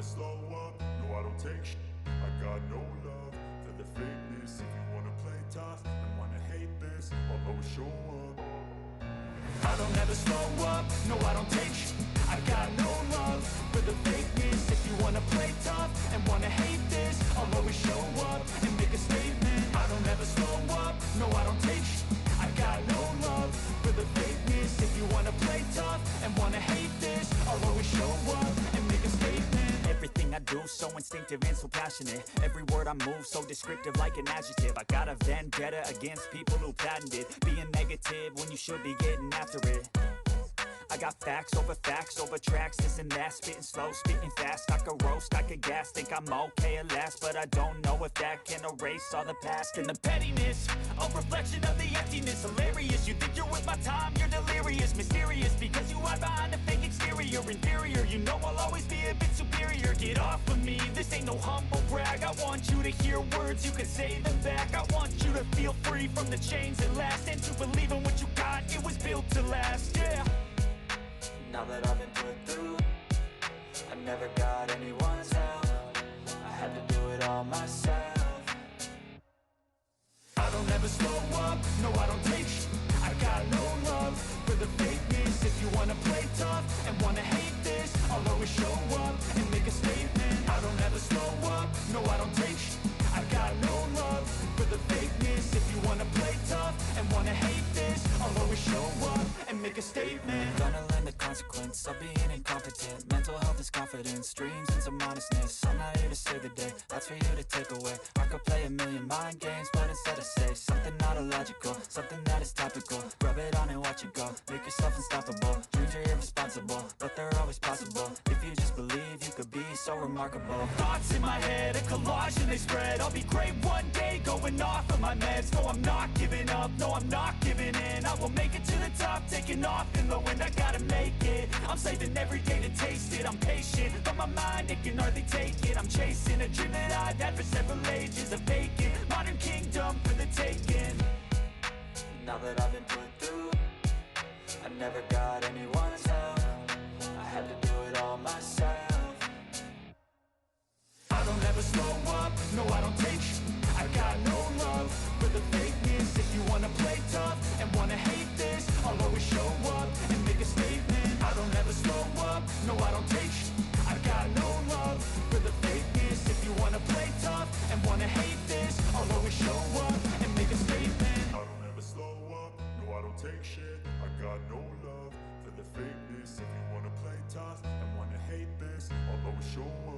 slow up, no I don't take shit. I got no love for the fakeness. If you wanna play tough and wanna hate this, I'll always show up. I don't ever slow up, no I don't take shit. I got no love for the fakeness. If you wanna play tough and wanna hate this, I'll always show up and make a statement. I don't ever slow up, no I don't take shit. I got no love for the fakeness. If you wanna play tough and wanna hate this, I'll always show up and make a statement. Everything I do so instinctive and so passionate. Every word I move so descriptive like an adjective. I got a vendetta against people who patented being negative when you should be getting after it. I got facts over tracks, this and that. Spitting slow, spitting fast. I could roast, I could gas. Think I'm okay at last, but I don't know if that can erase all the past. And the pettiness, a reflection of the emptiness. Hilarious, you think you're with my time, you're delirious. Mysterious, because you hide behind a fake exterior. Inferior, you know I'll always be a bit superior. Get off of me, this ain't no humble brag. I want you to hear words, you can say them back. I want you to feel free from the chains that last, and to believe in what you got, it was built to last, yeah. Now that I've been put through, I never got anyone's help. I had to do it all myself. I don't ever slow up, no I don't take shit. I got no love for the fakeness. If you wanna play tough and wanna hate this, I'll always show up and make a statement. I don't ever slow up, no I don't take shit. I got no love for the fakeness. If you wanna play tough and wanna hate this, I'll always show up and make a statement. Gonna learn the consequence of being incompetent. Mental health is confidence, dreams and some honestness. I'm not here to save the day, that's for you to take away. I could play a million mind games, but instead I say something not illogical, something that is topical. Rub it on and watch it go, make yourself unstoppable. Dreams are irresponsible, but they're always possible. If you just believe, you could be so remarkable. Thoughts in my head, a collage and they spread. I'll be great one day, going off of my meds. No, I'm not giving up, no, I'm not giving in. I will make it to the top, taking off in the wind. I gotta make it, I'm saving every day to taste it. I'm patient, but my mind, it can hardly take it. I'm chasing a dream that I've had for several ages. A vacant, modern kingdom for the taking. Now that I've been put through, I never got anyone's help. I had to do it all myself. I don't ever slow up, no I don't take shit. I got no love for the fakeness. If you wanna play tough and wanna hate this, I'll always show up and make a statement. I don't ever slow up, no I don't take shit. I got no love for the fakeness. If you wanna play tough and wanna hate this, I'll always show up and make a statement. I don't ever slow up, no I don't take shit. I got no love for the fakeness. If you wanna play tough and wanna hate this, I'll always show up